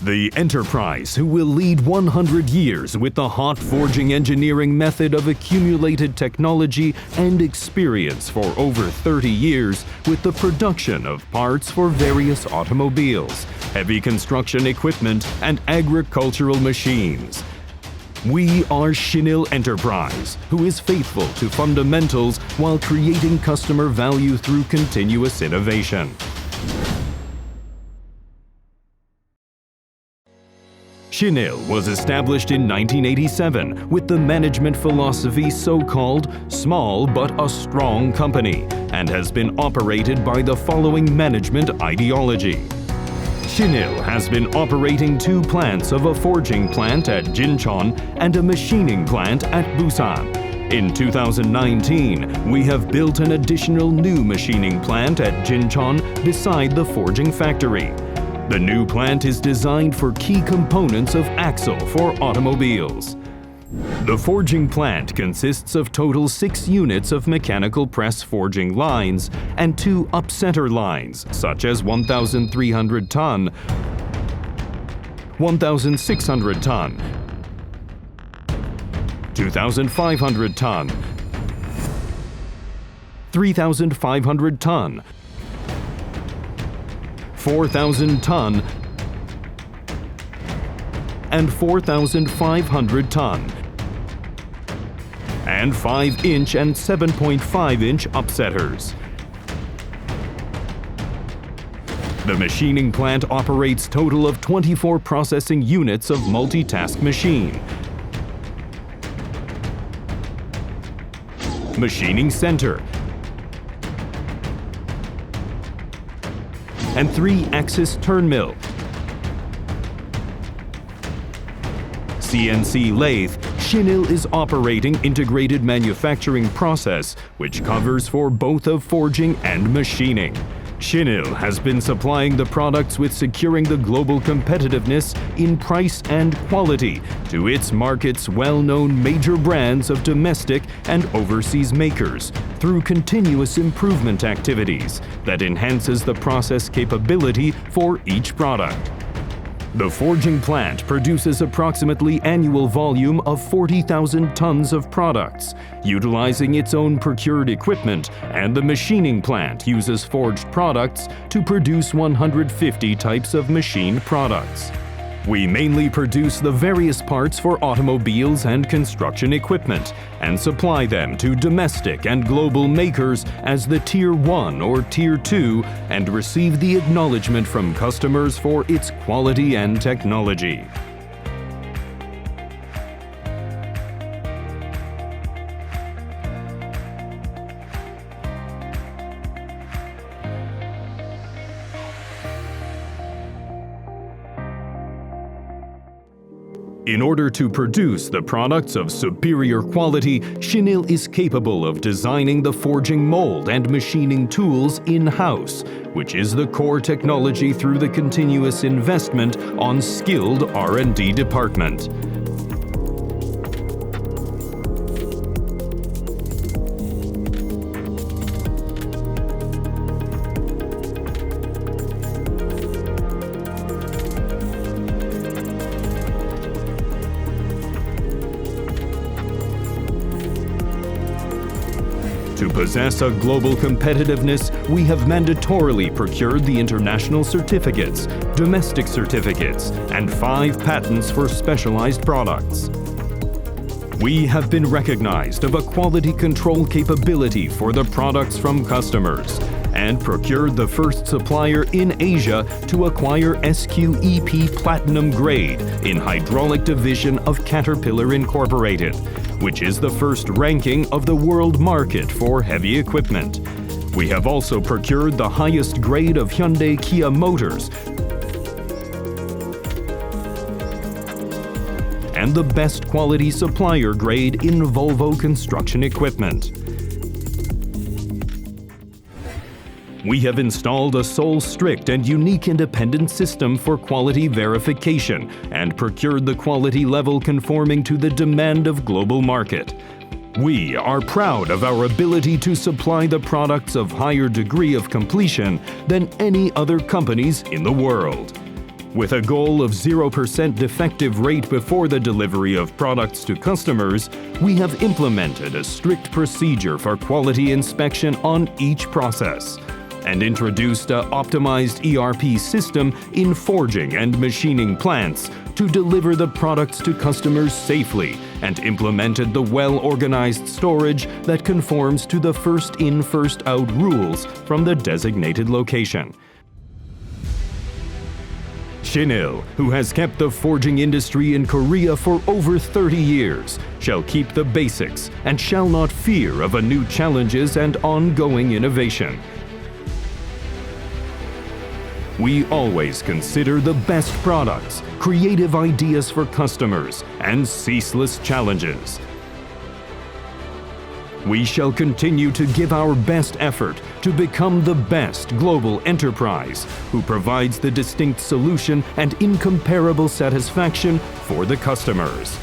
The enterprise who will lead 100 years with the hot forging engineering method of accumulated technology and experience for over 30 years with the production of parts for various automobiles, heavy construction equipment, and agricultural machines. We are SINIL Enterprise, who is faithful to fundamentals while creating customer value through continuous innovation. SINIL was established in 1987 with the management philosophy so-called small but a strong company and has been operated by the following management ideology. SINIL has been operating 2 plants of a forging plant at Jincheon and a machining plant at Busan. In 2019, we have built an additional new machining plant at Jincheon beside the forging factory. The new plant is designed for key components of axle for automobiles. The forging plant consists of total 6 units of mechanical press forging lines and 2 upsetter lines, such as 1,300 ton, 1,600 ton, 2,500 ton, 3,500 ton, 4,000 ton, and 4,500 ton, and 5-inch and 7.5-inch upsetters. The machining plant operates total of 24 processing units of multitask machine, machining center, and 3-axis turn mill, CNC lathe. SINIL is operating integrated manufacturing process which covers for both of forging and machining. SINIL has been supplying the products with securing the global competitiveness in price and quality to its market's well-known major brands of domestic and overseas makers through continuous improvement activities that enhances the process capability for each product. The forging plant produces approximately annual volume of 40,000 tons of products, utilizing its own procured equipment, and the machining plant uses forged products to produce 150 types of machined products. We mainly produce the various parts for automobiles and construction equipment and supply them to domestic and global makers as the Tier 1 or Tier 2 and receive the acknowledgement from customers for its quality and technology. In order to produce the products of superior quality, SINIL is capable of designing the forging mold and machining tools in-house, which is the core technology through the continuous investment on skilled R&D department. To possess a global competitiveness, we have mandatorily procured the international certificates, domestic certificates, and 5 patents for specialized products. We have been recognized of a quality control capability for the products from customers and procured the first supplier in Asia to acquire SQEP Platinum grade in hydraulic division of Caterpillar Incorporated, which is the first ranking of the world market for heavy equipment. We have also procured the highest grade of Hyundai Kia Motors and the best quality supplier grade in Volvo construction equipment. We have installed a sole strict and unique independent system for quality verification and procured the quality level conforming to the demand of global market. We are proud of our ability to supply the products of higher degree of completion than any other companies in the world. With a goal of 0% defective rate before the delivery of products to customers, we have implemented a strict procedure for quality inspection on each process and introduced an optimized ERP system in forging and machining plants to deliver the products to customers safely, and implemented the well-organized storage that conforms to the first-in, first-out rules from the designated location. SINIL, who has kept the forging industry in Korea for over 30 years, shall keep the basics and shall not fear of new challenges and ongoing innovation. We always consider the best products, creative ideas for customers, and ceaseless challenges. We shall continue to give our best effort to become the best global enterprise who provides the distinct solution and incomparable satisfaction for the customers.